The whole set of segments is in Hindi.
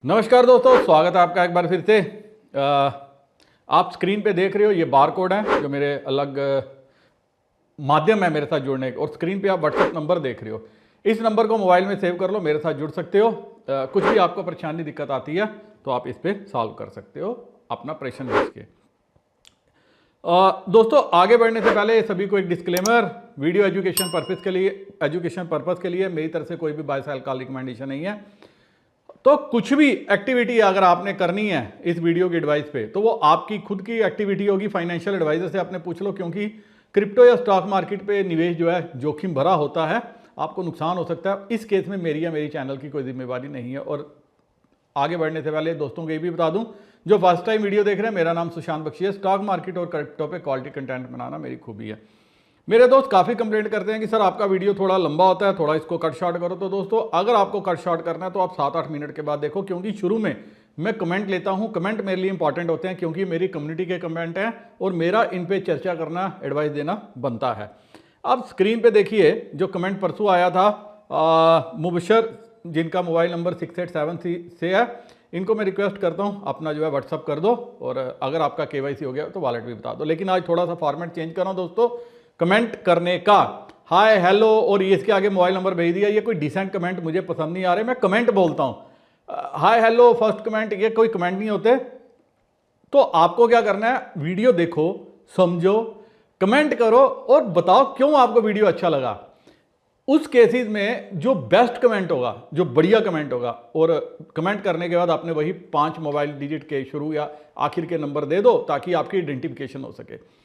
नमस्कार दोस्तों, स्वागत है आपका एक बार फिर से। आप स्क्रीन पे देख रहे हो ये बार कोड है जो मेरे अलग माध्यम है मेरे साथ जुड़ने का, और स्क्रीन पे आप व्हाट्सएप नंबर देख रहे हो। इस नंबर को मोबाइल में सेव कर लो, मेरे साथ जुड़ सकते हो। कुछ भी आपको परेशानी दिक्कत आती है तो आप इस पर सॉल्व कर सकते हो अपना प्रश्न भेज के। दोस्तों आगे बढ़ने से पहले सभी को एक डिस्क्लेमर, वीडियो एजुकेशन पर्पस के लिए मेरी तरफ से कोई भी बाय सेल का रिकमेंडेशन नहीं है। तो कुछ भी एक्टिविटी अगर आपने करनी है इस वीडियो की एडवाइस पे तो वो आपकी खुद की एक्टिविटी होगी। फाइनेंशियल एडवाइजर से आपने पूछ लो, क्योंकि क्रिप्टो या स्टॉक मार्केट पे निवेश जो है जोखिम भरा होता है, आपको नुकसान हो सकता है। इस केस में मेरी या मेरी चैनल की कोई जिम्मेवारी नहीं है। और आगे बढ़ने से पहले दोस्तों को ये भी बता दूं, जो फर्स्ट टाइम वीडियो देख रहे हैं, मेरा नाम सुशांत बख्शी है। स्टॉक मार्केट और क्रिप्टो पे क्वालिटी कंटेंट बनाना मेरी खूबी है। मेरे दोस्त काफ़ी कंप्लेंट करते हैं कि सर आपका वीडियो थोड़ा लंबा होता है, थोड़ा इसको कट शॉर्ट करो। तो दोस्तों अगर आपको कट शॉर्ट करना है तो आप 7-8 मिनट के बाद देखो, क्योंकि शुरू में मैं कमेंट लेता हूं। कमेंट मेरे लिए इंपॉर्टेंट होते हैं क्योंकि मेरी कम्युनिटी के कमेंट हैं और मेरा इन पे चर्चा करना, एडवाइस देना बनता है। अब स्क्रीन पे देखिए जो कमेंट परसों आया था मुबशर, जिनका मोबाइल नंबर 687 से है। इनको मैं रिक्वेस्ट करता हूं अपना जो है व्हाट्सअप कर दो, और अगर आपका KYC हो गया तो वॉलेट भी बता दो। लेकिन आज थोड़ा सा फॉर्मेट चेंज कर रहा हूं दोस्तों कमेंट करने का। हाय हेलो और ये इसके आगे मोबाइल नंबर भेज दिया, ये कोई डिसेंट कमेंट मुझे पसंद नहीं आ रहे। मैं कमेंट बोलता हूं, हाय हेलो फर्स्ट कमेंट, ये कोई कमेंट नहीं होते। तो आपको क्या करना है, वीडियो देखो, समझो, कमेंट करो और बताओ क्यों आपको वीडियो अच्छा लगा। उस केसेस में जो बेस्ट कमेंट होगा, जो बढ़िया कमेंट होगा, और कमेंट करने के बाद आपने वही 5 मोबाइल डिजिट के शुरू या आखिर के नंबर दे दो ताकि आपकी आइडेंटिफिकेशन हो सके।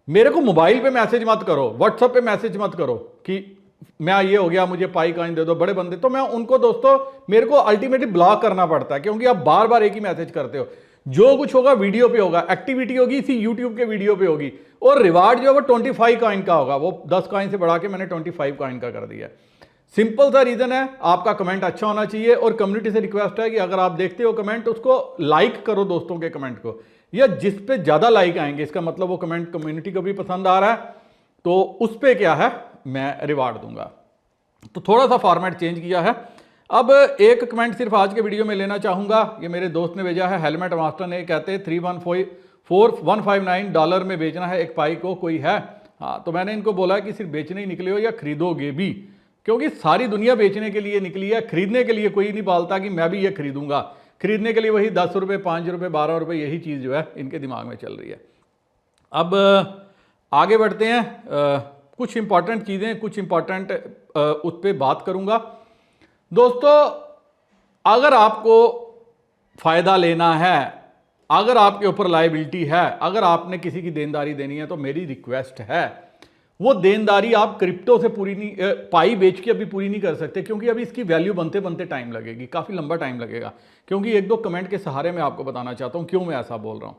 मेरे को मोबाइल पे मैसेज मत करो, व्हाट्सएप पे मैसेज मत करो कि मैं ये हो गया मुझे पाई कॉइन दे दो। बड़े बंदे तो मैं उनको दोस्तों मेरे को अल्टीमेटली ब्लॉक करना पड़ता है, क्योंकि आप बार बार एक ही मैसेज करते हो। जो कुछ होगा वीडियो पे होगा, एक्टिविटी होगी इसी यूट्यूब के वीडियो पे होगी, और रिवार्ड जो है वो 25 कॉइन का होगा। वो 10 कॉइन से बढ़ा के मैंने 25 कॉइन का कर दिया। सिंपल सा रीजन है, आपका कमेंट अच्छा होना चाहिए। और कम्युनिटी से रिक्वेस्ट है कि अगर आप देखते हो कमेंट, उसको लाइक करो दोस्तों के कमेंट को, या जिस पे ज्यादा लाइक आएंगे इसका मतलब वो कमेंट कम्युनिटी को भी पसंद आ रहा है, तो उस पे क्या है मैं रिवार्ड दूंगा। तो थोड़ा सा फॉर्मेट चेंज किया है। अब एक कमेंट सिर्फ आज के वीडियो में लेना चाहूंगा, ये मेरे दोस्त ने भेजा है, हेलमेट मास्टर ने। कहते हैं $314,159 में बेचना है एक पाई को, कोई है? हाँ, तो मैंने इनको बोला कि सिर्फ बेचने ही निकले हो या खरीदोगे भी, क्योंकि सारी दुनिया बेचने के लिए निकली है, खरीदने के लिए कोई नहीं पालता कि मैं भी ये खरीदूंगा। खरीदने के लिए वही 10 रुपये, 5 रुपये, 12 रुपये, यही चीज़ जो है इनके दिमाग में चल रही है। अब आगे बढ़ते हैं। कुछ इंपॉर्टेंट चीज़ें, कुछ इंपॉर्टेंट उस पर बात करूंगा। दोस्तों अगर आपको फ़ायदा लेना है, अगर आपके ऊपर लायबिलिटी है, अगर आपने किसी की देनदारी देनी है, तो मेरी रिक्वेस्ट है वो देनदारी आप क्रिप्टो से पूरी नहीं, पाई बेच के अभी पूरी नहीं कर सकते, क्योंकि अभी इसकी वैल्यू बनते बनते टाइम लगेगी, काफ़ी लंबा टाइम लगेगा। क्योंकि 1-2 कमेंट के सहारे मैं आपको बताना चाहता हूँ क्यों मैं ऐसा बोल रहा हूँ।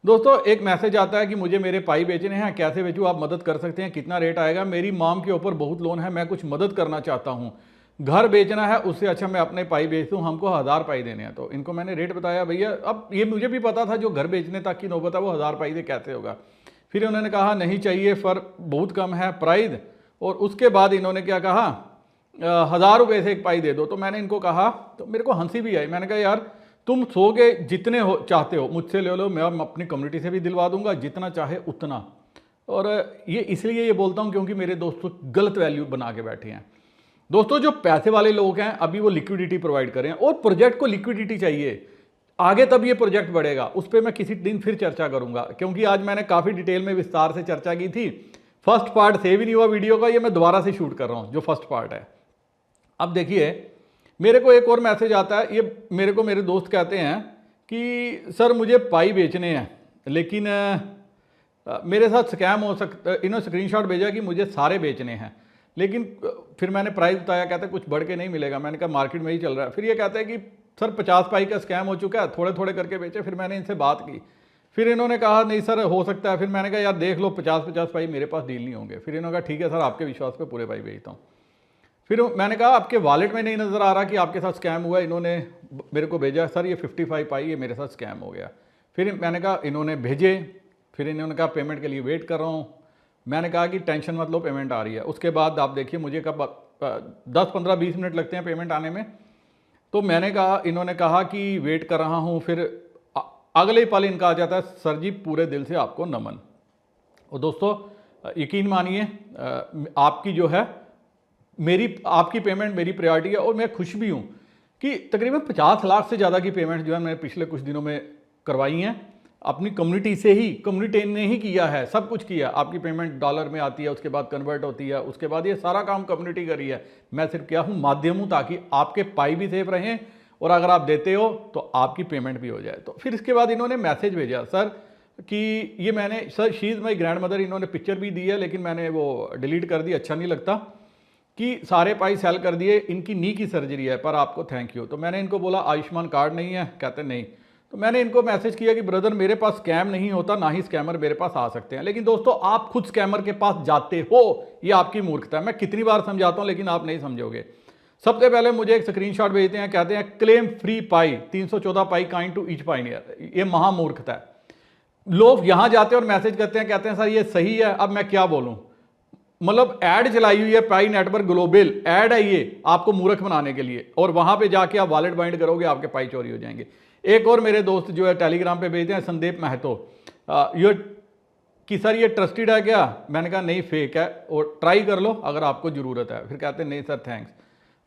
दोस्तों एक मैसेज आता है कि मुझे मेरे पाई बेचने हैं, कैसे बेचूँ, आप मदद कर सकते हैं, कितना रेट आएगा? मेरी मॉम के ऊपर बहुत लोन है, मैं कुछ मदद करना चाहता हूँ, घर बेचना है, उससे अच्छा मैं अपने पाई बेच दूँ, हमको 1000 पाई देने हैं। तो इनको मैंने रेट बताया, भैया अब ये मुझे भी पता था जो घर बेचने तक की नौबत है वो 1000 पाई से कैसे होगा। फिर उन्होंने कहा नहीं चाहिए, फर बहुत कम है प्राइस। और उसके बाद इन्होंने क्या कहा, 1000 रुपये से एक पाई दे दो। तो मैंने इनको कहा, तो मेरे को हंसी भी आई। मैंने कहा यार तुम सोगे जितने हो चाहते हो मुझसे ले लो, मैं अपनी कम्युनिटी से भी दिलवा दूंगा, जितना चाहे उतना। और ये इसलिए ये बोलता हूँ क्योंकि मेरे दोस्तों गलत वैल्यू बना के बैठे हैं। दोस्तों जो पैसे वाले लोग हैं अभी वो लिक्विडिटी प्रोवाइड करें, और प्रोजेक्ट को लिक्विडिटी चाहिए आगे, तब ये प्रोजेक्ट बढ़ेगा। उस पर मैं किसी दिन फिर चर्चा करूंगा, क्योंकि आज मैंने काफ़ी डिटेल में विस्तार से चर्चा की थी। फर्स्ट पार्ट सेव ही नहीं हुआ वीडियो का, ये मैं दोबारा से शूट कर रहा हूँ जो फर्स्ट पार्ट है। अब देखिए मेरे को एक और मैसेज आता है, ये मेरे को मेरे दोस्त कहते हैं कि सर मुझे पाई बेचने हैं, लेकिन मेरे साथ स्कैम हो सकता। इन्होंने स्क्रीनशॉट भेजा कि मुझे सारे बेचने हैं, लेकिन फिर मैंने प्राइस बताया, कहते हैं कुछ बढ़ के नहीं मिलेगा। मैंने कहा मार्केट में ही चल रहा है। फिर ये कहते हैं कि सर 50 पाई का स्कैम हो चुका है, थोड़े थोड़े करके बेचे। फिर मैंने इनसे बात की, फिर इन्होंने कहा नहीं सर हो सकता है। फिर मैंने कहा यार देख लो 50-50 पाई मेरे पास डील नहीं होंगे। फिर इन्होंने कहा ठीक है सर आपके विश्वास पे पूरे पाई बेचता हूँ। फिर मैंने कहा आपके वॉलेट में नहीं नज़र आ रहा कि आपके साथ स्कैम हुआ। इन्होंने मेरे को भेजा सर ये 55 पाई ये मेरे साथ स्कैम हो गया। फिर मैंने कहा इन्होंने भेजे, फिर इन्होंने कहा पेमेंट के लिए वेट कर रहा हूँ। मैंने कहा कि टेंशन मत लो पेमेंट आ रही है। उसके बाद आप देखिए मुझे कब 10-15-20 मिनट लगते हैं पेमेंट आने में। तो मैंने कहा, इन्होंने कहा कि वेट कर रहा हूँ, फिर अगले ही पल इनका आ जाता है सर जी पूरे दिल से आपको नमन। और दोस्तों यकीन मानिए आपकी जो है आपकी पेमेंट मेरी प्रायोरिटी है, और मैं खुश भी हूँ कि तकरीबन 50 लाख से ज़्यादा की पेमेंट जो है मैंने पिछले कुछ दिनों में करवाई हैं अपनी कम्युनिटी से ही। कम्युनिटी ने ही किया है, सब कुछ किया। आपकी पेमेंट डॉलर में आती है, उसके बाद कन्वर्ट होती है, उसके बाद ये सारा काम कम्युनिटी करी है। मैं सिर्फ क्या हूँ, माध्यम हूँ, ताकि आपके पाई भी सेफ रहें और अगर आप देते हो तो आपकी पेमेंट भी हो जाए। तो फिर इसके बाद इन्होंने मैसेज भेजा सर कि ये मैंने sir she is my grand mother, इन्होंने पिक्चर भी दी है लेकिन मैंने वो डिलीट कर दी, अच्छा नहीं लगता, कि सारे पाई सेल कर दिए, इनकी नी की सर्जरी है पर आपको थैंक यू। तो मैंने इनको बोला आयुष्मान कार्ड नहीं है, कहते नहीं। तो मैंने इनको मैसेज किया कि ब्रदर मेरे पास स्कैम नहीं होता, ना ही स्कैमर मेरे पास आ सकते हैं। लेकिन दोस्तों आप खुद स्कैमर के पास जाते हो, ये आपकी मूर्खता है। मैं कितनी बार समझाता हूं लेकिन आप नहीं समझोगे। सबसे पहले मुझे एक स्क्रीनशॉट भेजते हैं, कहते हैं claim free pi 314 pi kind to each pioneer. ये महामूर्खता है। लोग यहां जाते हैं और मैसेज करते हैं, कहते हैं सर ये सही है। अब मैं क्या बोलूं, मतलब ऐड चलाई हुई है पाई नेटवर्क ग्लोबल ऐड है ये आपको मूर्ख बनाने के लिए, और वहां पे जाके आप वॉलेट बाइंड करोगे आपके पाई चोरी हो जाएंगे। एक और मेरे दोस्त जो है टेलीग्राम पे भेजते हैं, संदीप महतो, ये कि सर ये ट्रस्टेड है क्या? मैंने कहा नहीं फेक है और ट्राई कर लो अगर आपको ज़रूरत है। फिर कहते हैं नहीं सर थैंक्स,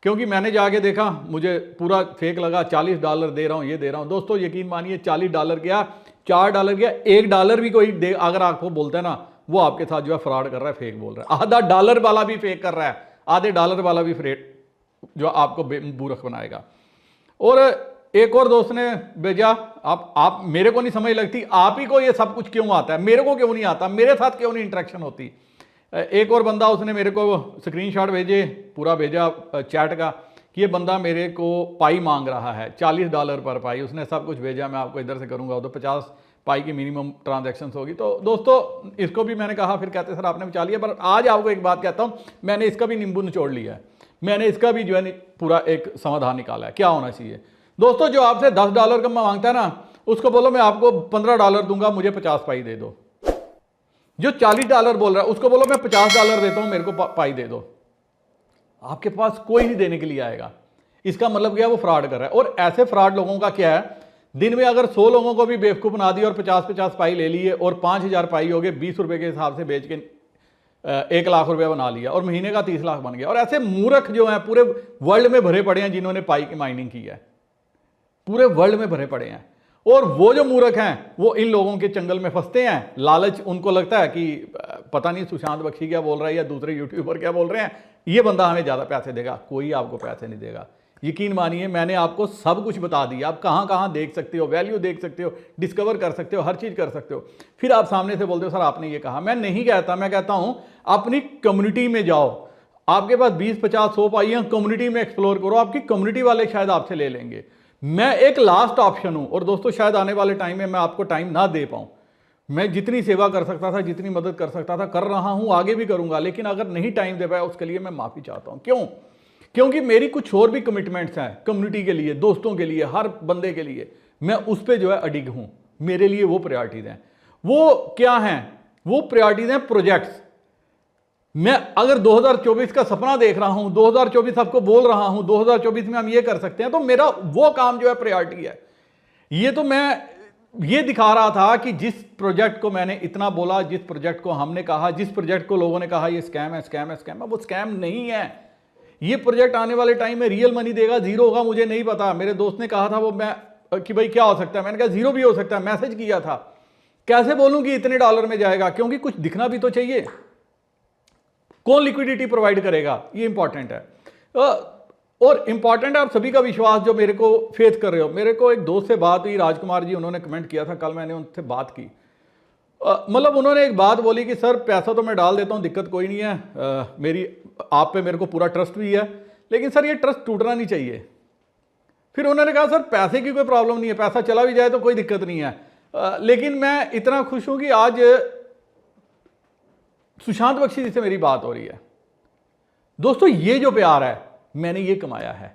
क्योंकि मैंने जाके देखा मुझे पूरा फेक लगा। $40 दे रहा हूँ, ये दे रहा हूँ। दोस्तों यकीन मानिए $40 गया, $4 गया, $1 भी कोई दे अगर आपको बोलता है ना, वो आपके साथ जो है फ्रॉड कर रहा है, फेक बोल रहा है। आधा डॉलर वाला भी फेक कर रहा है, आधे डॉलर वाला भी फेक जो आपको मूर्ख बनाएगा। और एक और दोस्त ने भेजा, आप मेरे को नहीं समझ लगती, आप ही को ये सब कुछ क्यों आता है, मेरे को क्यों नहीं आता, मेरे साथ क्यों नहीं इंटरेक्शन होती। एक और बंदा उसने मेरे को स्क्रीनशॉट भेजे, पूरा भेजा चैट का, कि ये बंदा मेरे को पाई मांग रहा है $40 पर पाई। उसने सब कुछ भेजा, मैं आपको इधर से करूंगा, तो 50 पाई की मिनिमम ट्रांजैक्शन होगी। तो दोस्तों इसको भी मैंने कहा, फिर कहते सर आपने बचा लिया। पर आज आपको एक बात कहता हूं, मैंने इसका भी नींबू निचोड़ लिया है, मैंने इसका भी जो है पूरा एक समाधान निकाला है। क्या होना चाहिए दोस्तों, जो आपसे $10 का मांगता है ना, उसको बोलो मैं आपको $15 दूंगा, मुझे 50 पाई दे दो। जो $40 बोल रहा है उसको बोलो मैं $50 देता हूं, मेरे को पाई दे दो। आपके पास कोई नहीं देने के लिए आएगा। इसका मतलब क्या, वो फ्रॉड कर रहा है। और ऐसे फ्रॉड लोगों का क्या है, दिन में अगर 100 लोगों को भी बेवकूफ बना दिया और 50-50 पाई ले लिए और 5000 पाई हो गए, 20 रुपए के हिसाब से बेच के 1 लाख रुपया बना लिया और महीने का 30 लाख बन गया। और ऐसे मूर्ख जो हैं पूरे वर्ल्ड में भरे पड़े हैं, जिन्होंने पाई की माइनिंग की है, पूरे वर्ल्ड में भरे पड़े हैं। और वो जो मूर्ख हैं वो इन लोगों के चंगल में फंसते हैं। लालच, उनको लगता है कि पता नहीं सुशांत बख्शी क्या बोल रहा है या दूसरे यूट्यूबर क्या बोल रहे हैं, ये बंदा हमें ज़्यादा पैसे देगा। कोई आपको पैसे नहीं देगा। यकीन मानिए मैंने आपको सब कुछ बता दिया, आप कहाँ कहाँ देख सकते हो, वैल्यू देख सकते हो, डिस्कवर कर सकते हो, हर चीज़ कर सकते हो। फिर आप सामने से बोलते हो सर आपने ये कहा। मैं नहीं कहता, मैं कहता हूँ अपनी कम्युनिटी में जाओ, आपके पास 20, 50, 100 पाई हैं, कम्युनिटी में एक्सप्लोर करो, आपकी कम्युनिटी वाले शायद आपसे ले लेंगे। मैं एक लास्ट ऑप्शन हूं। और दोस्तों शायद आने वाले टाइम में मैं आपको टाइम ना दे पाऊं। मैं जितनी सेवा कर सकता था, जितनी मदद कर सकता था, कर रहा हूं, आगे भी करूंगा। लेकिन अगर नहीं टाइम दे पाया उसके लिए मैं माफी चाहता हूं। क्यों? क्योंकि मेरी कुछ और भी कमिटमेंट्स हैं कम्युनिटी के लिए, दोस्तों के लिए, हर बंदे के लिए। मैं उस पर जो है अडिग हूं। मेरे लिए वो प्रायोरिटीज हैं। वो क्या हैं? वो प्रायोरिटीज हैं प्रोजेक्ट्स। मैं अगर 2024 का सपना देख रहा हूं, 2024 आपको बोल रहा हूं 2024 में हम ये कर सकते हैं, तो मेरा वो काम जो है प्रायोरिटी है। ये तो मैं ये दिखा रहा था कि जिस प्रोजेक्ट को मैंने इतना बोला, जिस प्रोजेक्ट को हमने कहा, जिस प्रोजेक्ट को लोगों ने कहा ये स्कैम है, स्कैम है, स्कैम है, वो स्कैम नहीं है। ये प्रोजेक्ट आने वाले टाइम में रियल मनी देगा, जीरो होगा मुझे नहीं पता। मेरे दोस्त ने कहा था वो, मैं कि भाई क्या हो सकता है, मैंने कहा जीरो भी हो सकता है। मैसेज किया था, कैसे बोलूं कि इतने डॉलर में जाएगा, क्योंकि कुछ दिखना भी तो चाहिए। कौन लिक्विडिटी प्रोवाइड करेगा, ये इंपॉर्टेंट है। और इंपॉर्टेंट है आप सभी का विश्वास जो मेरे को फेस कर रहे हो। मेरे को एक दोस्त से बात हुई, राजकुमार जी, उन्होंने कमेंट किया था, कल मैंने उनसे बात की। मतलब उन्होंने एक बात बोली कि सर पैसा तो मैं डाल देता हूं, दिक्कत कोई नहीं है, मेरी आप पे मेरे को पूरा ट्रस्ट भी है, लेकिन सर ये ट्रस्ट टूटना नहीं चाहिए। फिर उन्होंने कहा सर पैसे की कोई प्रॉब्लम नहीं है, पैसा चला भी जाए तो कोई दिक्कत नहीं है, लेकिन मैं इतना खुश हूं कि आज सुशांत बख्शी जी से मेरी बात हो रही है। दोस्तों ये जो प्यार है मैंने ये कमाया है,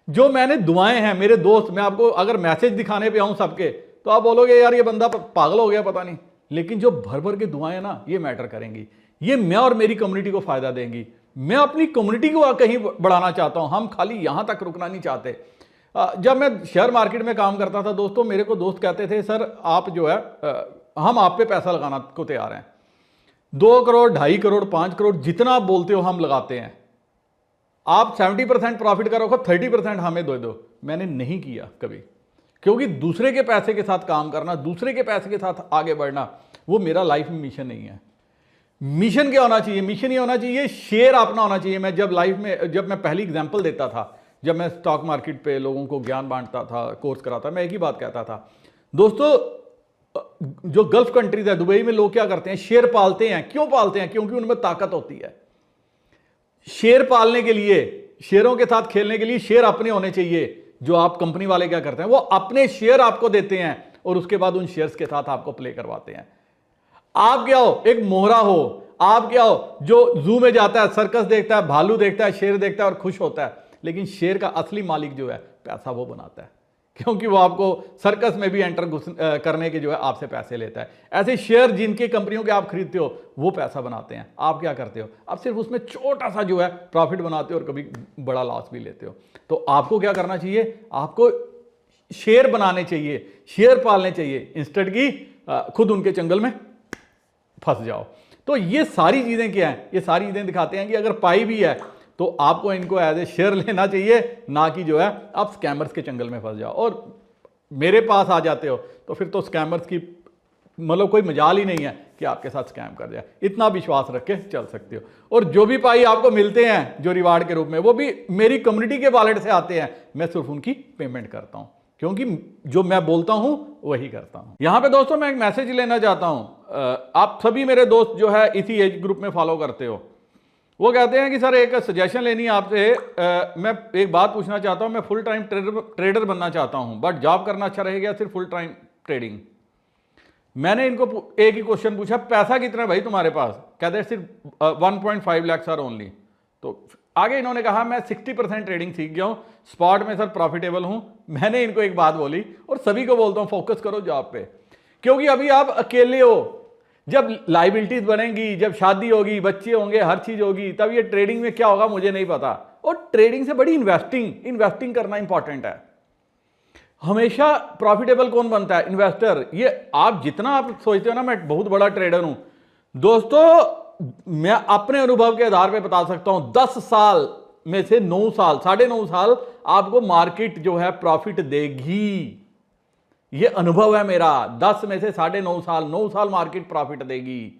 जो मैंने दुआएं हैं मेरे दोस्त, मैं आपको अगर मैसेज दिखाने पे आऊं सबके तो आप बोलोगे यार ये बंदा पागल हो गया पता नहीं, लेकिन जो भर भर के दुआएं ना ये मैटर करेंगी। ये मैं और मेरी कम्युनिटी को फायदा देंगी। मैं अपनी कम्युनिटी को कहीं बढ़ाना चाहता हूं, हम खाली यहां तक रुकना नहीं चाहते। जब मैं शेयर मार्केट में काम करता था दोस्तों, मेरे को दोस्त कहते थे सर आप जो है हम आप पे पैसा लगाना को तैयार हैं, 2 करोड़ 2.5 करोड़ 5 करोड़ जितना आप बोलते हो हम लगाते हैं, आप 70% प्रॉफिट करोगे 30% हमें दे दो। मैंने नहीं किया कभी, क्योंकि दूसरे के पैसे के साथ काम करना, दूसरे के पैसे के साथ आगे बढ़ना, वो मेरा लाइफ में मिशन नहीं है। मिशन क्या होना चाहिए? मिशन ये होना चाहिए शेयर अपना होना चाहिए। मैं जब लाइफ में, जब मैं पहली एग्जांपल देता था, जब मैं स्टॉक मार्केट पे लोगों को ज्ञान बांटता था, कोर्स कराता, मैं एक ही बात कहता था दोस्तों, जो गल्फ कंट्रीज है, दुबई में लोग क्या करते हैं, शेयर पालते हैं। क्यों पालते हैं? क्योंकि उनमें ताकत होती है। शेयर पालने के लिए, शेयरों के साथ खेलने के लिए शेयर अपने होने चाहिए। जो आप कंपनी वाले क्या करते हैं, वो अपने शेयर आपको देते हैं और उसके बाद उन शेयर्स के साथ आपको प्ले करवाते हैं। आप क्या हो? एक मोहरा हो। आप क्या हो? जो जू में जाता है, सर्कस देखता है, भालू देखता है, शेर देखता है और खुश होता है। लेकिन शेर का असली मालिक जो है, पैसा वो बनाता है, क्योंकि वो आपको सर्कस में भी एंटर करने के जो है आपसे पैसे लेता है। ऐसे शेयर जिनकी कंपनियों के आप खरीदते हो, वो पैसा बनाते हैं। आप क्या करते हो? आप सिर्फ उसमें छोटा सा जो है प्रॉफिट बनाते हो और कभी बड़ा लॉस भी लेते हो। तो आपको क्या करना चाहिए? आपको शेयर बनाने चाहिए, शेयर पालने चाहिए, इंस्टेड की खुद उनके चंगल में फंस जाओ। तो ये सारी चीजें क्या हैं? ये सारी चीजें दिखाते हैं कि अगर पाई भी है तो आपको इनको एज ए शेयर लेना चाहिए, ना कि जो है आप स्कैमर्स के चंगल में फंस जाओ। और मेरे पास आ जाते हो तो फिर तो स्कैमर्स की मतलब कोई मजाल ही नहीं है कि आपके साथ स्कैम कर जाए। इतना विश्वास रख के चल सकते हो। और जो भी पाई आपको मिलते हैं जो रिवार्ड के रूप में, वो भी मेरी कम्युनिटी के वॉलेट से आते हैं। मैं सिर्फ उनकी पेमेंट करता हूं, क्योंकि जो मैं बोलता हूं वही करता हूं। यहां पे दोस्तों मैं एक मैसेज लेना चाहता हूं। आप सभी मेरे दोस्त जो है इसी एज ग्रुप में फॉलो करते हो, वो कहते हैं कि सर एक सजेशन लेनी है आपसे। मैं एक बात पूछना चाहता हूं, मैं फुल टाइम ट्रेडर बनना चाहता हूं, बट जॉब करना अच्छा रहेगा सिर्फ फुल टाइम ट्रेडिंग। मैंने इनको एक ही क्वेश्चन पूछा, पैसा कितना है भाई तुम्हारे पास? कहते हैं सिर्फ 1.5 लाख सर ओनली। तो आगे इन्होंने कहा मैं 60% ट्रेडिंग सीख गया हूं, स्पॉट में सर प्रॉफिटेबल हूं। मैंने इनको एक बात बोली और सभी को बोलता हूं, फोकस करो जॉब पे, क्योंकि अभी आप अकेले हो। जब लाइबिलिटीज बनेंगी, जब शादी होगी, बच्चे होंगे, हर चीज होगी, तब ये ट्रेडिंग में क्या होगा मुझे नहीं पता। और ट्रेडिंग से बड़ी इन्वेस्टिंग करना इंपॉर्टेंट है। हमेशा प्रॉफिटेबल कौन बनता है? इन्वेस्टर। ये आप जितना आप सोचते हो ना मैं बहुत बड़ा ट्रेडर हूं, दोस्तों मैं अपने अनुभव के आधार पे बता सकता हूं, 10 साल में से 9 साल, 9.5 साल आपको मार्केट जो है प्रॉफिट देगी। ये अनुभव है मेरा। 10 में से 9.5 साल, 9 साल मार्केट प्रॉफिट देगी।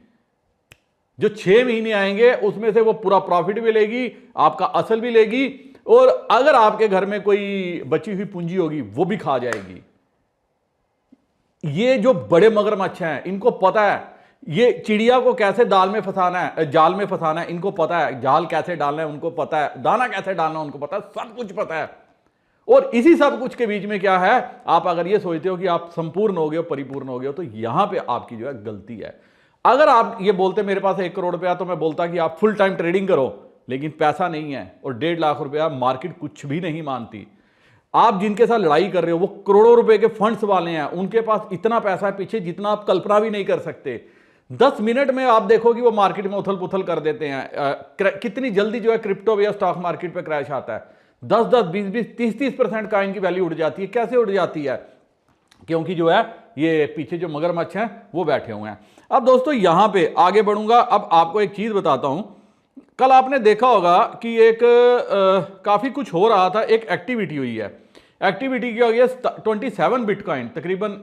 जो 6 महीने आएंगे उसमें से वो पूरा प्रॉफिट भी लेगी, आपका असल भी लेगी, और अगर आपके घर में कोई बची हुई पूंजी होगी वो भी खा जाएगी। ये जो बड़े मगरमच्छ हैं इनको पता है ये चिड़िया को कैसे दाल में फंसाना है, जाल में फंसाना है, इनको पता है। जाल कैसे डालना है उनको पता है, दाना कैसे डालना है उनको पता है, सब कुछ पता है। और इसी सब कुछ के बीच में क्या है, आप अगर ये सोचते हो कि आप संपूर्ण हो गए हो, परिपूर्ण हो गए हो, तो यहां पे आपकी जो है गलती है। अगर आप ये बोलते मेरे पास 1 करोड़ रुपया, तो मैं बोलता कि आप फुल टाइम ट्रेडिंग करो, लेकिन पैसा नहीं है और 1.5 लाख रुपया मार्केट कुछ भी नहीं मानती। आप जिनके साथ लड़ाई कर रहे हो वो करोड़ों रुपए के फंड्स वाले हैं, उनके पास इतना पैसा है पीछे जितना आप कल्पना भी नहीं कर सकते। 10 मिनट में आप देखो कि वो मार्केट में उथल पुथल कर देते हैं। कितनी जल्दी जो है क्रिप्टो या स्टॉक मार्केट पे क्रैश आता है। 10-10, 20-20, 30-30% का इनकी वैल्यू उड़ जाती है। कैसे उड़ जाती है? क्योंकि जो है ये पीछे जो मगरमच्छ हैं वो बैठे हुए हैं। अब दोस्तों यहां पे आगे बढ़ूंगा। अब आपको एक चीज बताता हूं। कल आपने देखा होगा कि एक काफी कुछ हो रहा था, एक एक्टिविटी हुई है। एक्टिविटी क्या हुई है? 27 बिटकॉइन तकरीबन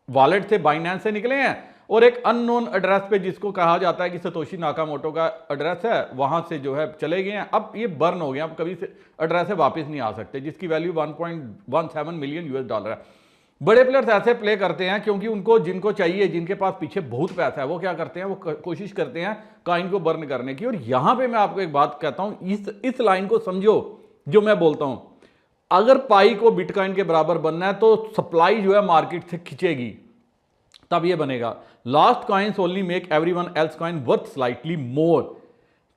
वॉलेट से, बाइनेंस से निकले हैं और एक अननोन एड्रेस पे, जिसको कहा जाता है कि सतोशी नाकामोटो का एड्रेस है, वहां से जो है चले गए हैं। अब ये बर्न हो गया, अब कभी से एड्रेस से वापस नहीं आ सकते, जिसकी वैल्यू 1.17 मिलियन US डॉलर है। बड़े प्लेयर्स ऐसे प्ले करते हैं क्योंकि उनको, जिनको चाहिए, जिनके पास पीछे बहुत पैसा है, वो क्या करते हैं, वो कोशिश करते हैं कॉइन को बर्न करने की। और यहां पे मैं आपको एक बात कहता हूं, इस लाइन को समझो जो मैं बोलता हूं। अगर पाई को बिटकॉइन के बराबर बनना है तो सप्लाई जो है मार्केट से खिंचेगी, तब ये बनेगा। Last coins only make everyone else coin worth slightly more.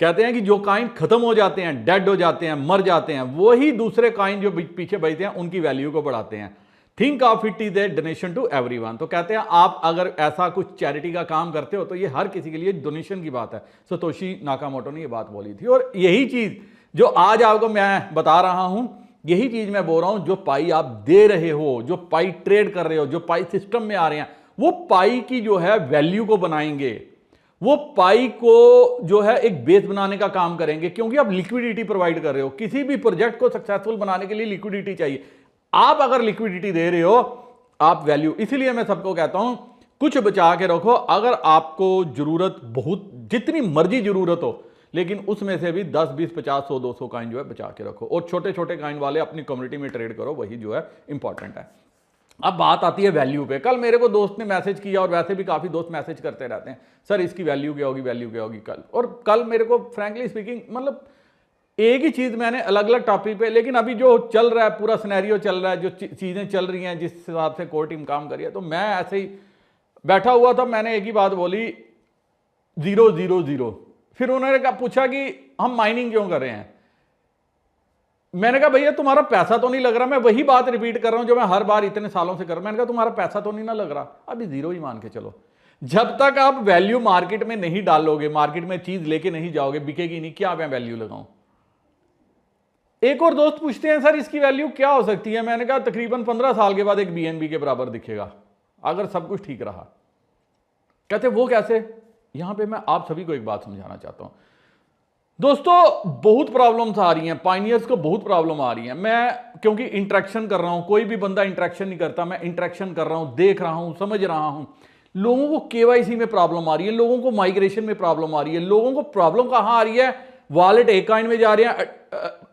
कहते हैं कि जो कॉइन खत्म हो जाते हैं, डेड हो जाते हैं, मर जाते हैं, वही दूसरे कॉइन जो पीछे बचते हैं उनकी वैल्यू को बढ़ाते हैं। Think of it is a donation to everyone. तो कहते हैं आप अगर ऐसा कुछ चैरिटी का काम करते हो तो ये हर किसी के लिए डोनेशन की बात है। सतोशी नाकामोटो ने ये बात बोली थी। और यही चीज जो आज आपको मैं बता रहा हूं, यही चीज मैं बोल रहा हूं, जो पाई आप दे रहे हो, जो पाई ट्रेड कर रहे हो, जो पाई सिस्टम में आ रहे हैं, वो पाई की जो है वैल्यू को बनाएंगे, वो पाई को जो है एक बेस बनाने का काम करेंगे, क्योंकि आप लिक्विडिटी प्रोवाइड कर रहे हो। किसी भी प्रोजेक्ट को सक्सेसफुल बनाने के लिए लिक्विडिटी चाहिए। आप अगर लिक्विडिटी दे रहे हो, आप वैल्यू, इसीलिए मैं सबको कहता हूं कुछ बचा के रखो। अगर आपको जरूरत बहुत, जितनी मर्जी जरूरत हो, लेकिन उसमें से भी 10, 20, 50, 100, 200 कॉइन जो है बचा के रखो, और छोटे छोटे कॉइन वाले अपनी कम्युनिटी में ट्रेड करो, वही जो है इंपॉर्टेंट है। अब बात आती है वैल्यू पे। कल मेरे को दोस्त ने मैसेज किया, और वैसे भी काफी दोस्त मैसेज करते रहते हैं, सर इसकी वैल्यू क्या होगी, वैल्यू क्या होगी कल। और कल मेरे को फ्रैंकली स्पीकिंग, मतलब एक ही चीज मैंने अलग अलग टॉपिक पे, लेकिन अभी जो चल रहा है, पूरा सिनेरियो चल रहा है, जो चीजें चल रही हैं, जिस हिसाब से कोर टीम काम करी है, तो मैं ऐसे ही बैठा हुआ था, मैंने एक ही बात बोली, 0 0 0। फिर उन्होंने पूछा कि हम माइनिंग क्यों कर रहे हैं। मैंने कहा भैया तुम्हारा पैसा तो नहीं लग रहा। मैं वही बात रिपीट कर रहा हूं जो मैं हर बार इतने सालों से कर रहा हूं। मैंने कहा तुम्हारा पैसा तो नहीं ना लग रहा, अभी 0 ही मान के चलो। जब तक आप वैल्यू मार्केट में नहीं डालोगे, मार्केट में चीज लेके नहीं जाओगे, बिकेगी नहीं, क्या मैं वैल्यू लगाऊं। एक और दोस्त पूछते हैं सर इसकी वैल्यू क्या हो सकती है। मैंने कहा तकरीबन 15 साल के बाद एक BNB के बराबर दिखेगा, अगर सब कुछ ठीक रहा। कहते वो कैसे। यहां पे मैं आप सभी को एक बात समझाना चाहता हूं दोस्तों। बहुत प्रॉब्लम्स आ रही हैं, पाइनियर्स को बहुत प्रॉब्लम आ रही है। मैं क्योंकि इंटरेक्शन कर रहा हूं, कोई भी बंदा इंटरेक्शन नहीं करता, मैं इंटरेक्शन कर रहा हूं, देख रहा हूं, समझ रहा हूं। लोगों को KYC में प्रॉब्लम आ रही है, लोगों को माइग्रेशन में प्रॉब्लम आ रही है। लोगों को प्रॉब्लम कहां आ रही है, वॉलेट एक कॉइन में जा रहे हैं,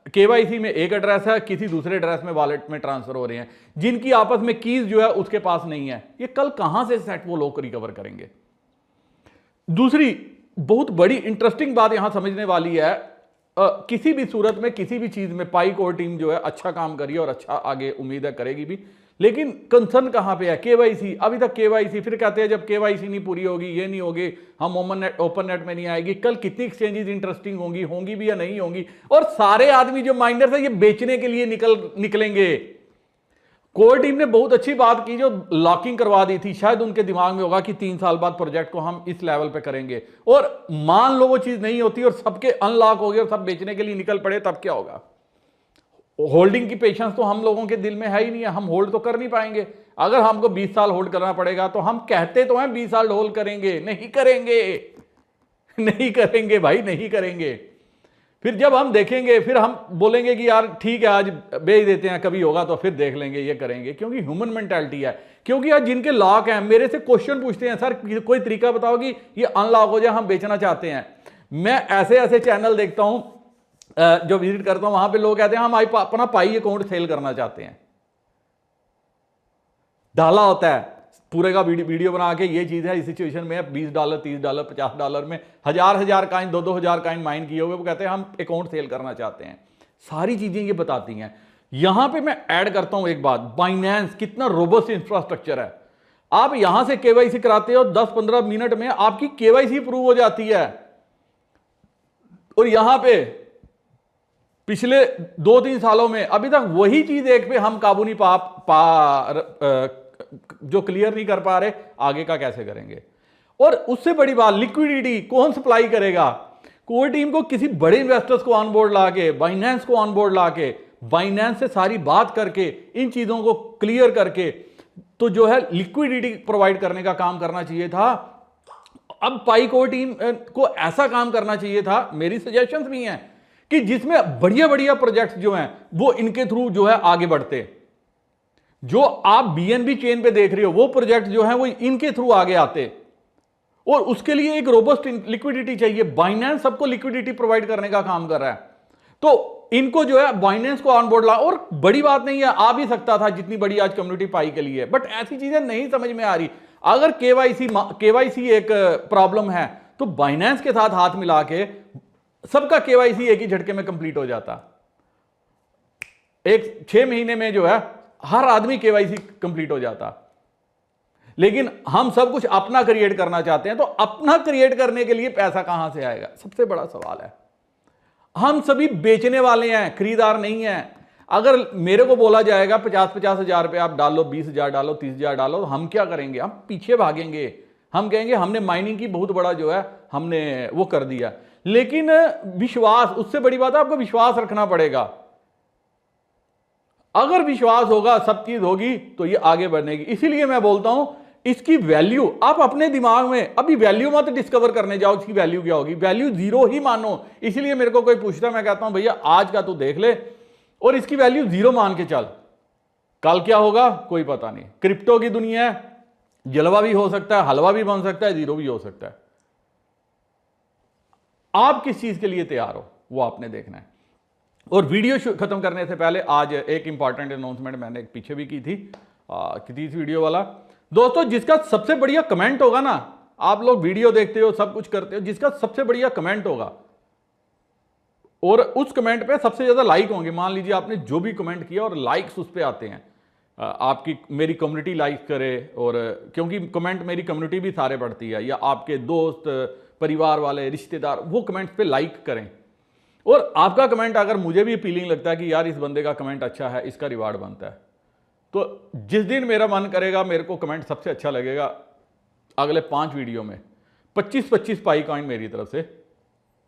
KYC में एक एड्रेस है, किसी दूसरे एड्रेस में वॉलेट में ट्रांसफर हो रहे हैं, जिनकी आपस में कीज जो है उसके पास नहीं है। ये कल कहां से सेट वो लोग रिकवर करेंगे। दूसरी बहुत बड़ी इंटरेस्टिंग बात यहां समझने वाली है, किसी भी सूरत में, किसी भी चीज में पाई कोर टीम जो है अच्छा काम करिए, और अच्छा आगे उम्मीद है करेगी भी। लेकिन कंसर्न कहां पे है, KYC। अभी तक KYC, फिर कहते हैं जब KYC नहीं पूरी होगी, ये नहीं होगी, हम ओपन नेट में नहीं आएगी। कल कितनी एक्सचेंजेस इंटरेस्टिंग होंगी भी या नहीं होंगी। और सारे आदमी जो माइनर्स है ये बेचने के लिए निकलेंगे। कोर टीम ने बहुत अच्छी बात की, जो लॉकिंग करवा दी थी। शायद उनके दिमाग में होगा कि 3 साल बाद प्रोजेक्ट को हम इस लेवल पे करेंगे, और मान लो वो चीज नहीं होती और सबके अनलॉक हो गए और सब बेचने के लिए निकल पड़े, तब क्या होगा। होल्डिंग की पेशेंस तो हम लोगों के दिल में है ही नहीं है, हम होल्ड तो कर नहीं पाएंगे। अगर हमको 20 साल होल्ड करना पड़ेगा तो हम कहते तो हैं 20 साल होल्ड करेंगे, नहीं करेंगे, नहीं करेंगे भाई, नहीं करेंगे। फिर जब हम देखेंगे, फिर हम बोलेंगे कि यार ठीक है आज बेच देते हैं, कभी होगा तो फिर देख लेंगे, ये करेंगे। क्योंकि ह्यूमन मेंटालिटी है। क्योंकि यार जिनके लॉक हैं, मेरे से क्वेश्चन पूछते हैं, सर कोई तरीका बताओ कि ये अनलॉक हो जाए, हम बेचना चाहते हैं। मैं ऐसे ऐसे चैनल देखता हूं, जो विजिट करता हूं, वहां पे लोग कहते हैं हम अपना पाई अकाउंट सेल करना चाहते हैं। डाला होता है पूरे का वीडियो बना के, ये चीज है, इस सिचुएशन में $20, $30, $50 में हजार कॉइन, 2-2 कॉइन माइन किए हुए, वो कहते हैं हम अकाउंट सेल करना चाहते हैं। सारी चीजें ये बताती हैं। यहां पे मैं ऐड करता हूं एक बात, बाइनेंस कितना रोबस्ट इंफ्रास्ट्रक्चर है। आप यहां से KYC कराते हो, 10-15 मिनट में आपकी KYC अप्रूव हो जाती है। और यहां पे पिछले 2-3 सालों में अभी तक वही चीज एक पे हम काबू नहीं जो क्लियर नहीं कर पा रहे, आगे का कैसे करेंगे। और उससे बड़ी बात, लिक्विडिटी कौन सप्लाई करेगा। कोर टीम को किसी बड़े इन्वेस्टर्स को ऑन बोर्ड लाके, बाइनेंस को ऑन बोर्ड लाके, बाइनेंस से सारी बात करके, इन चीजों को क्लियर करके, तो जो है लिक्विडिटी प्रोवाइड करने का काम करना चाहिए था। अब पाई कोर टीम को ऐसा काम करना चाहिए था, मेरी सजेशंस भी हैं, कि जिसमें बढ़िया बढ़िया प्रोजेक्ट्स जो हैं वो इनके थ्रू जो है आगे बढ़ते। जो आप BNB चेन पे देख रहे हो, वो प्रोजेक्ट जो है वो इनके थ्रू आगे आते। और उसके लिए एक रोबस्ट लिक्विडिटी चाहिए। बाइनेंस सबको लिक्विडिटी प्रोवाइड करने का काम कर रहा है, तो इनको जो है बाइनेंस को ऑनबोर्ड ला। और बड़ी बात नहीं है, आ भी सकता था, जितनी बड़ी आज कम्युनिटी पाई के लिए, बट ऐसी चीजें नहीं समझ में आ रही। अगर KYC एक प्रॉब्लम है, तो बाइनेंस के साथ हाथ मिला के सबका KYC एक ही झटके में कंप्लीट हो जाता। एक 6 महीने में जो है हर आदमी KYC कंप्लीट हो जाता। लेकिन हम सब कुछ अपना क्रिएट करना चाहते हैं, तो अपना क्रिएट करने के लिए पैसा कहां से आएगा, सबसे बड़ा सवाल है। हम सभी बेचने वाले हैं, खरीदार नहीं हैं। अगर मेरे को बोला जाएगा 50-50 हजार रुपये आप डालो, 20,000 डालो, 30,000 डालो, तो हम क्या करेंगे, हम पीछे भागेंगे। हम कहेंगे हमने माइनिंग की बहुत बड़ा जो है हमने वो कर दिया। लेकिन विश्वास, उससे बड़ी बात है, आपको विश्वास रखना पड़ेगा। अगर विश्वास होगा, सब चीज होगी, तो ये आगे बढ़नेगी। इसीलिए मैं बोलता हूं इसकी वैल्यू आप अपने दिमाग में अभी वैल्यू मत डिस्कवर करने जाओ, इसकी वैल्यू क्या होगी, वैल्यू जीरो ही मानो। इसलिए मेरे को कोई पूछता है, मैं कहता हूं भैया आज का तू देख ले और इसकी वैल्यू जीरो मान के चल, कल क्या होगा कोई पता नहीं। क्रिप्टो की दुनिया है, जलवा भी हो सकता है, हलवा भी बन सकता है, जीरो भी हो सकता है। आप किस चीज के लिए तैयार हो वो आपने देखना है। और वीडियो खत्म करने से पहले आज एक इंपॉर्टेंट अनाउंसमेंट मैंने एक पीछे भी की थी इस वीडियो वाला। दोस्तों जिसका सबसे बढ़िया कमेंट होगा ना, आप लोग वीडियो देखते हो सब कुछ करते हो, जिसका सबसे बढ़िया कमेंट होगा और उस कमेंट पे सबसे ज्यादा लाइक होंगे, मान लीजिए आपने जो भी कमेंट किया और लाइक्स उस पर आते हैं, आपकी मेरी कम्युनिटी लाइक करे, और क्योंकि कमेंट मेरी कम्युनिटी भी सारे पढ़ती है, या आपके दोस्त परिवार वाले रिश्तेदार वो कमेंट पे लाइक करें, और आपका कमेंट अगर मुझे भी अपीलिंग लगता है कि यार इस बंदे का कमेंट अच्छा है, इसका रिवार्ड बनता है, तो जिस दिन मेरा मन करेगा, मेरे को कमेंट सबसे अच्छा लगेगा, अगले 5 वीडियो में 25-25 पाई कॉइन मेरी तरफ से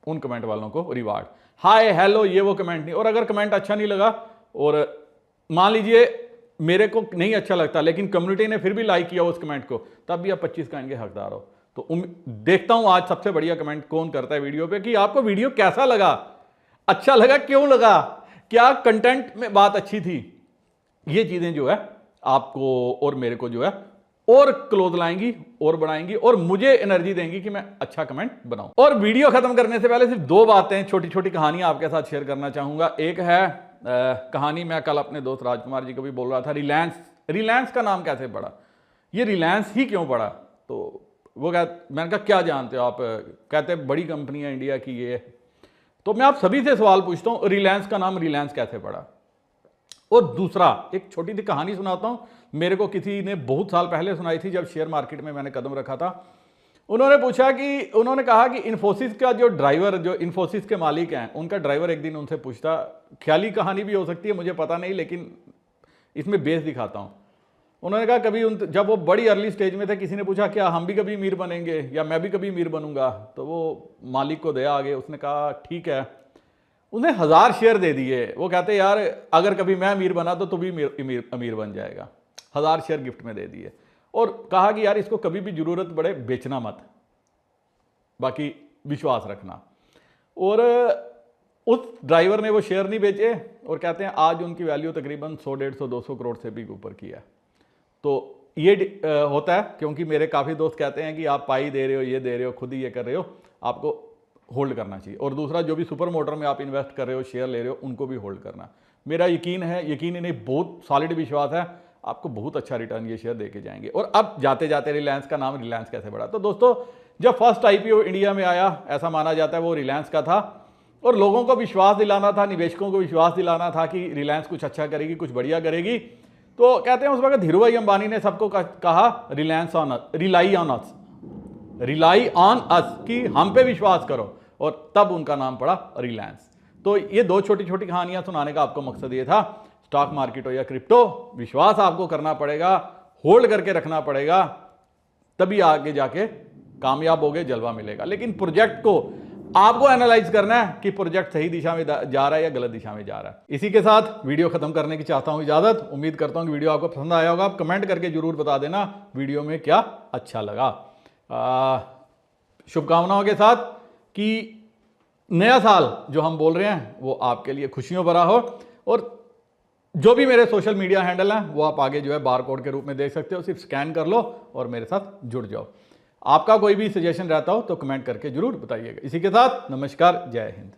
उन कमेंट वालों को रिवार्ड। हाय हेलो ये वो कमेंट नहीं। और अगर कमेंट अच्छा नहीं लगा और मान लीजिए मेरे को नहीं अच्छा लगता लेकिन कम्युनिटी ने फिर भी लाइक किया उस कमेंट को, तब भी आप 25 कॉइन के हकदार हो। तो देखता हूं आज सबसे बढ़िया कमेंट कौन करता है वीडियो पे, कि आपको वीडियो कैसा लगा, अच्छा लगा, क्यों लगा, क्या कंटेंट में बात अच्छी थी। ये चीजें जो है आपको और मेरे को जो है और क्लोज लाएंगी और बढ़ाएंगी और मुझे एनर्जी देंगी कि मैं अच्छा कमेंट बनाऊं। और वीडियो खत्म करने से पहले सिर्फ 2 बातें, छोटी छोटी कहानियां आपके साथ शेयर करना चाहूंगा। एक है कहानी, मैं कल अपने दोस्त राजकुमार जी को भी बोल रहा था, रिलायंस का नाम कैसे पड़ा, ये रिलायंस ही क्यों पड़ा। तो वो मैंने कहा क्या जानते हो आप, कहते बड़ी कंपनी है इंडिया की ये। तो मैं आप सभी से सवाल पूछता हूं, रिलायंस का नाम रिलायंस कैसे पड़ा। और दूसरा एक छोटी सी कहानी सुनाता हूं, मेरे को किसी ने बहुत साल पहले सुनाई थी, जब शेयर मार्केट में मैंने कदम रखा था। उन्होंने कहा कि इन्फोसिस का जो ड्राइवर, जो इन्फोसिस के मालिक हैं, उनका ड्राइवर एक दिन उनसे पूछता, ख्याली कहानी भी हो सकती है मुझे पता नहीं, लेकिन इसमें बेस दिखाता हूं। उन्होंने कहा कभी जब वो बड़ी अर्ली स्टेज में थे, किसी ने पूछा क्या हम भी कभी अमीर बनेंगे या मैं भी कभी अमीर बनूंगा। तो वो मालिक को दया आ गए, उसने कहा ठीक है, उसने 1000 शेयर दे दिए। वो कहते यार अगर कभी मैं अमीर बना तो तू भी अमीर बन जाएगा। 1000 शेयर गिफ्ट में दे दिए और कहा कि यार इसको कभी भी जरूरत पड़े बेचना मत, बाकी विश्वास रखना। और उस ड्राइवर ने वो शेयर नहीं बेचे और कहते हैं आज उनकी वैल्यू तकरीबन 100, 150, 200 करोड़ से भी ऊपर की है। तो ये होता है क्योंकि मेरे काफ़ी दोस्त कहते हैं कि आप पाई दे रहे हो, ये दे रहे हो, खुद ही ये कर रहे हो, आपको होल्ड करना चाहिए। और दूसरा जो भी सुपर मोटर में आप इन्वेस्ट कर रहे हो, शेयर ले रहे हो, उनको भी होल्ड करना। मेरा यकीन नहीं बहुत सॉलिड विश्वास है, आपको बहुत अच्छा रिटर्न ये शेयर देके जाएंगे। और अब जाते जाते रिलायंस का नाम रिलायंस कैसे बढ़ा। तो दोस्तों जब फर्स्ट IPO इंडिया में आया, ऐसा माना जाता है वो रिलायंस का था, और लोगों को विश्वास दिलाना था, निवेशकों को विश्वास दिलाना था कि रिलायंस कुछ अच्छा करेगी, कुछ बढ़िया करेगी। तो कहते हैं उस वक्त धीरू भाई अंबानी ने सबको कहा रिलाई ऑन अस, कि हम पे विश्वास करो, और तब उनका नाम पड़ा रिलायंस। तो ये 2 छोटी छोटी कहानियां सुनाने का आपको मकसद ये था। स्टॉक मार्केट हो या क्रिप्टो, विश्वास आपको करना पड़ेगा, होल्ड करके रखना पड़ेगा, तभी आगे जाके कामयाब होगे, जलवा मिलेगा। लेकिन प्रोजेक्ट को आपको एनालाइज करना है कि प्रोजेक्ट सही दिशा में जा रहा है या गलत दिशा में जा रहा है। इसी के साथ वीडियो खत्म करने की चाहता हूं इजाजत। उम्मीद करता हूं कि वीडियो आपको पसंद आया होगा। आप कमेंट करके जरूर बता देना वीडियो में क्या अच्छा लगा। शुभकामनाओं के साथ कि नया साल जो हम बोल रहे हैं वो आपके लिए खुशियों भरा हो। और जो भी मेरे सोशल मीडिया हैंडल हैं वो आप आगे जो है बारकोड के रूप में देख सकते हो, सिर्फ स्कैन कर लो और मेरे साथ जुड़ जाओ। आपका कोई भी सजेशन रहता हो तो कमेंट करके जरूर बताइएगा। इसी के साथ नमस्कार, जय हिंद।